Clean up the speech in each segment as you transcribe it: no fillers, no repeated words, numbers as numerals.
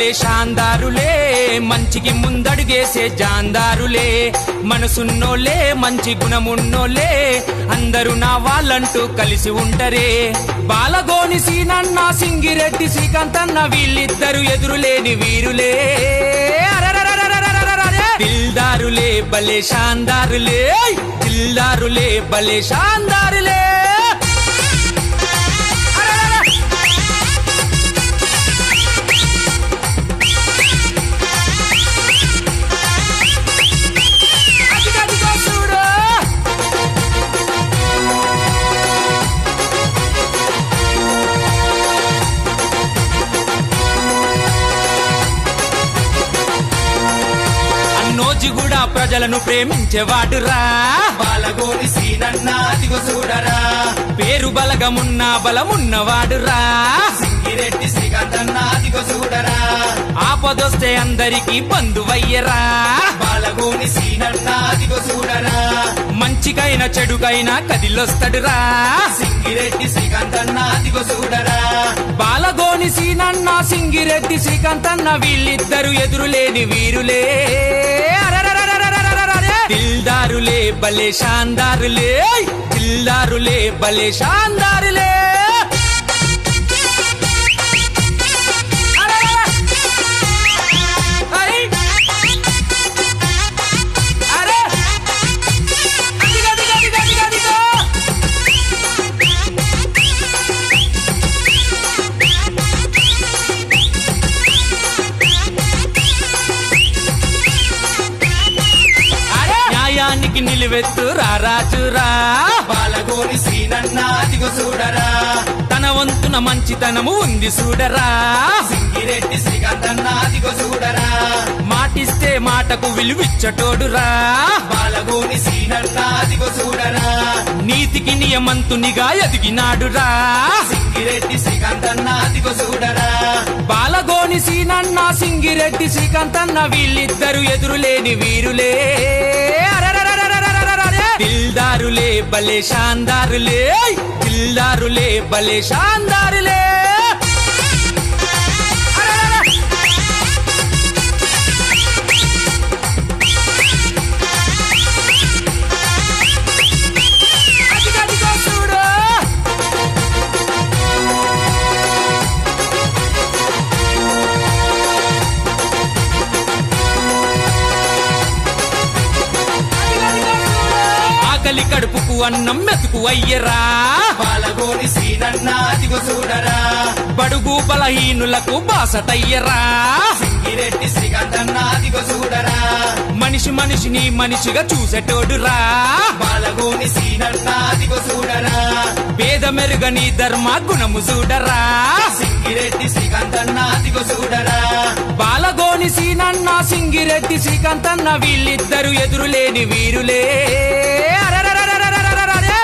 భలే శాందారులే మంచికి ముందడుగేసే జాందారులే మనసున్నోలే మంచి గుణమున్నోలే అందరూ నా వాళ్ళంటూ కలిసి ఉంటరే బాలగోని సీనన్న సింగిరెడ్డి శ్రీకాంతన్న వీళ్ళిద్దరు ఎదురులేని వీరులే దిల్దారులే భలే శాందారులే దిల్దారులే భలే శాందారులే కూడా ప్రజలను ప్రేమించేవాడురా బాలగోని సీనన్న అదిగో చూడరా పేరు బలగమున్న బలమున్నవాడురా సింగిరెడ్డి శ్రీకాంతన్న అదిగో చూడరా ఆపదొస్తే అందరికీ బంధువయ్యరా బాలగోని సీనన్న అదిగో చూడరా మంచికైనా చెడుకైనా కదిలొస్తాడురా సింగిరెడ్డి శ్రీకాంతన్న అదిగో చూడరా బాలగోని సీనన్న సింగిరెడ్డి శ్రీకాంతన్న వీళ్ళిద్దరు ఎదురులేని వీరులే దిల్దారులే భలే శాందారులే దిల్దారులే భలే శాందారులే నిలువెత్తురా రాజురా బాలగోని సీనన్న అదిగో చూడరా తన వంతున మంచితనము ఉంది చూడరా సింగిరెడ్డి శ్రీకాంతన్న అదిగో చూడరా మాటిస్తే మాటకు విలువిచ్చటోడురా బాలగోని సీనన్న అదిగో చూడరా నీతికి నియమంతునిగా ఎదిగినాడురా సింగిరెడ్డి శ్రీకాంతన్న అదిగో చూడరా బాలగోని సీనన్న సింగిరెడ్డి శ్రీకాంతన్న వీళ్ళిద్దరు ఎదురులేని వీరులే దిల్దారులే భలే శాందారులే దిల్దారులే భలే శాందారులే ఆకలి కడుపుకు అన్నం మెతుకు అయ్యరా బాలగోని సీనన్న అదిగో చూడరా బడుగు బలహీనులకు బాసటయ్యరా సింగిరెడ్డి శ్రీకాంతన్న అదిగో చూడరా మనిషి మనిషిని మనిషిగా చూసేటోడురా బాలగోని సీనన్న అదిగో చూడరా పేద మెరుగని ధర్మ గుణము చూడరా సింగిరెడ్డి శ్రీకాంతన్న అదిగో చూడరా బాలగోని సీనన్న సింగిరెడ్డి శ్రీకాంతన్న వీళ్ళిద్దరు ఎదురులేని వీరులే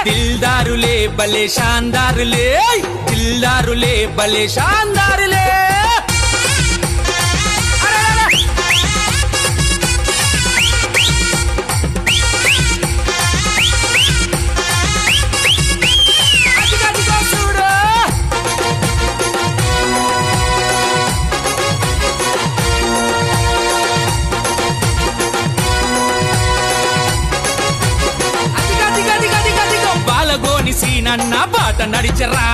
దిల్దారులే భలే శాందారులే దిల్దారులే భలే శాందారులే బాలగోని సీనన్న బాట నడిచరా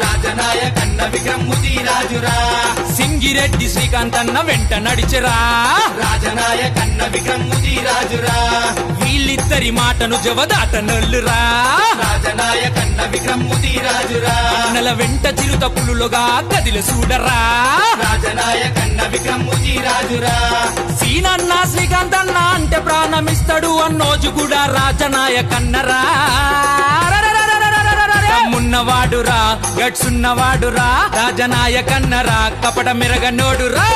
రాజనాయకన్న విక్రముది రాజురా సింగిరెడ్డి శ్రీకాంతన్న వెంట నడిచరా రాజనాయకన్న విక్రముది రాజురా వీళ్ళిద్దరి మాటను జవదాటనొల్లురా రాజనాయకన్న విక్రముది రాజురా నెల వెంట చిరుత పులులుగా కదిలి చూడరా రాజనాయకన్న విక్రముది రాజురా సీనన్న శ్రీకాంతన్న అంటే ప్రాణమిస్తాడు అన్నోజు కూడా రాజనాయకన్నరా దమ్మున్నవాడురా గట్సున్నవాడురా రాజనాయకన్నరా కపట మెరగనోడురా